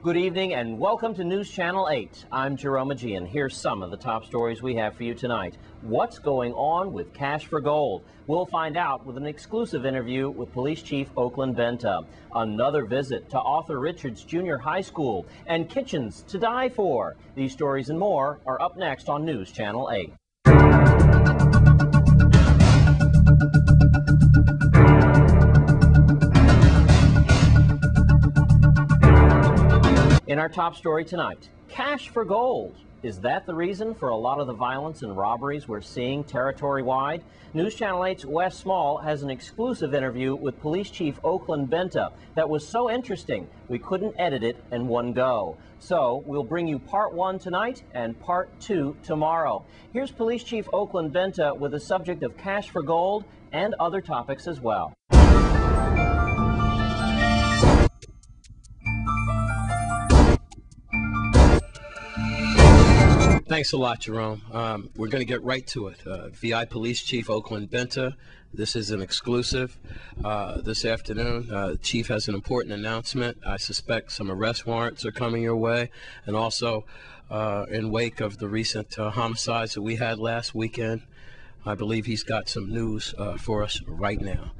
Good evening and welcome to News Channel 8. I'm Jerome Aegean. Here's some of the top stories we have for you tonight. What's going on with Cash for Gold? We'll find out with an exclusive interview with Police Chief Oakland Benta. Another visit to Arthur Richards Junior High School and kitchens to die for. These stories and more are up next on News Channel 8. In our top story tonight, cash for gold. Is that the reason for a lot of the violence and robberies we're seeing territory-wide? News Channel 8's Wes Small has an exclusive interview with Police Chief Oakland Benta that was so interesting we couldn't edit it in one go. So we'll bring you part 1 tonight and part 2 tomorrow. Here's Police Chief Oakland Benta with the subject of cash for gold and other topics as well. Thanks a lot, Jerome. We're going to get right to it. VI Police Chief Oakland Benta. This is an exclusive this afternoon. The Chief has an important announcement. I suspect some arrest warrants are coming your way, and also in wake of the recent homicides that we had last weekend, I believe he's got some news for us right now.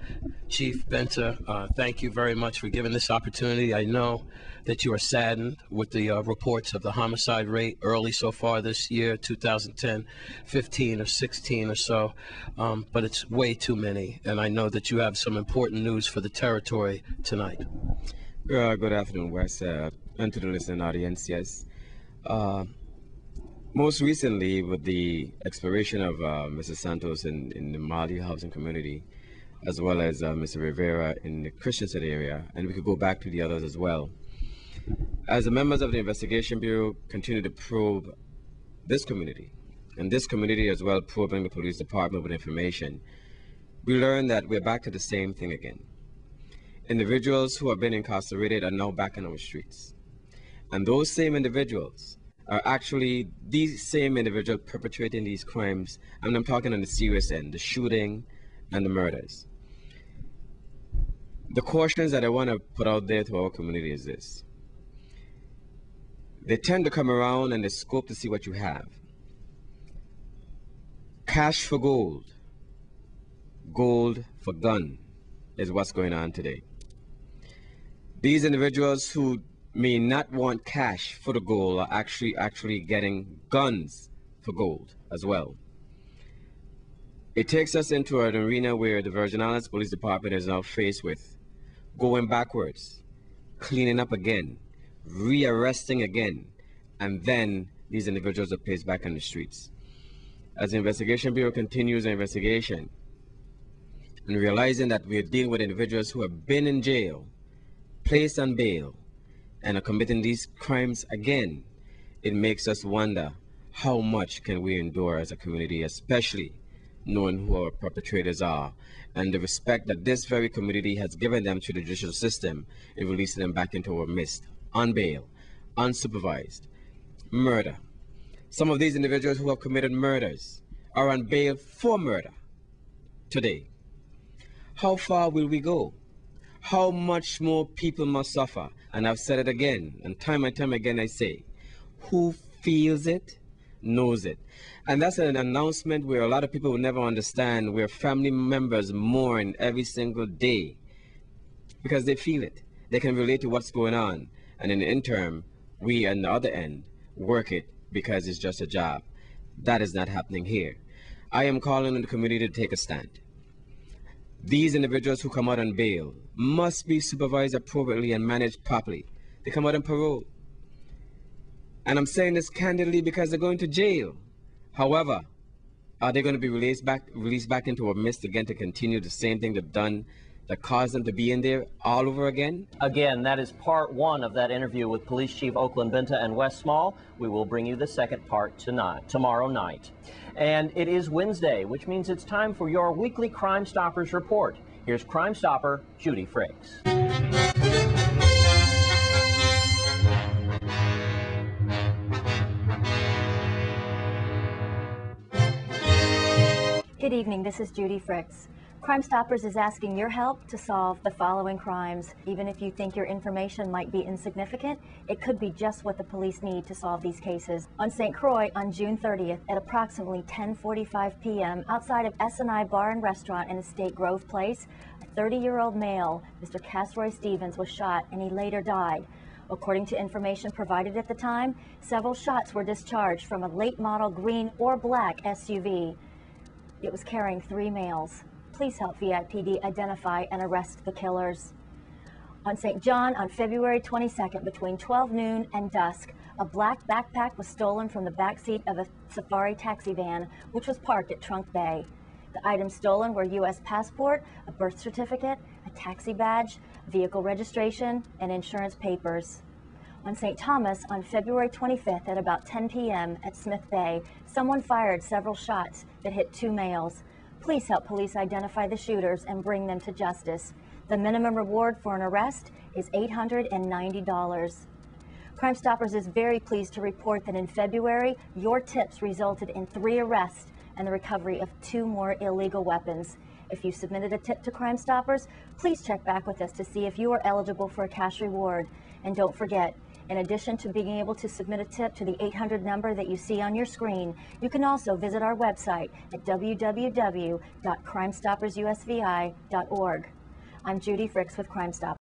Chief Benta, thank you very much for giving this opportunity. I know that you are saddened with the reports of the homicide rate early so far this year, 2010, 15 or 16 or so, but it's way too many, and I know that you have some important news for the territory tonight. Good afternoon, Wes, and to the listening audience, yes. Most recently, with the expiration of Mr. Santos in the Mali housing community, as well as Mr. Rivera in the Christian City area, and we could go back to the others as well. As the members of the Investigation Bureau continue to probe this community, and this community as well probing the police department with information, we learned that we're back to the same thing again. Individuals who have been incarcerated are now back on our streets. And those same individuals are actually these same individuals perpetrating these crimes, and I'm talking on the serious end, the shooting and the murders. The cautions that I want to put out there to our community is this. They tend to come around and they scope to see what you have. Cash for gold, gold for gun is what's going on today. These individuals who may not want cash for the gold are actually getting guns for gold as well. It takes us into an arena where the Virgin Islands Police Department is now faced with going backwards, cleaning up again, rearresting again, and then these individuals are placed back on the streets. As the Investigation Bureau continues their investigation and realizing that we are dealing with individuals who have been in jail, placed on bail, and are committing these crimes again, it makes us wonder how much can we endure as a community, especially knowing who our perpetrators are and the respect that this very community has given them to the judicial system in releasing them back into our midst, on bail, unsupervised. Murder. Some of these individuals who have committed murders are on bail for murder today. How far will we go? How much more people must suffer? And I've said it again, and time again I say, who feels it, knows it. And that's an announcement where a lot of people will never understand, where family members mourn every single day because they feel it. They can relate to what's going on. And in the interim, we on the other end work it because it's just a job. That is not happening here. I am calling on the community to take a stand. These individuals who come out on bail must be supervised appropriately and managed properly. They come out on parole. And I'm saying this candidly because they're going to jail. However, are they going to be released back into our midst again to continue the same thing they've done that caused them to be in there all over again? Again, that is part 1 of that interview with Police Chief Oakland Benta and Wes Small. We will bring you the second part tomorrow night. And it is Wednesday, which means it's time for your weekly Crime Stoppers report. Here's Crime Stopper Judy Frakes. Good evening, this is Judy Frakes. Crime Stoppers is asking your help to solve the following crimes. Even if you think your information might be insignificant, it could be just what the police need to solve these cases. On St. Croix on June 30th at approximately 10:45 p.m. outside of S&I Bar and Restaurant in Estate Grove Place, a 30-year-old male, Mr. Casroy Stevens, was shot and he later died. According to information provided at the time, several shots were discharged from a late model green or black SUV. It was carrying 3 males. Please help VIPD identify and arrest the killers. On St. John on February 22nd between 12 noon and dusk, a black backpack was stolen from the backseat of a safari taxi van, which was parked at Trunk Bay. The items stolen were U.S. passport, a birth certificate, a taxi badge, vehicle registration, and insurance papers. On St. Thomas on February 25th at about 10 p.m. at Smith Bay, someone fired several shots that hit 2 males. Please help police identify the shooters and bring them to justice. The minimum reward for an arrest is $890. Crime Stoppers is very pleased to report that in February, your tips resulted in 3 arrests and the recovery of 2 more illegal weapons. If you submitted a tip to Crime Stoppers, please check back with us to see if you are eligible for a cash reward. And don't forget, in addition to being able to submit a tip to the 800 number that you see on your screen, you can also visit our website at www.crimestoppersusvi.org. I'm Judy Fricks with Crime Stoppers.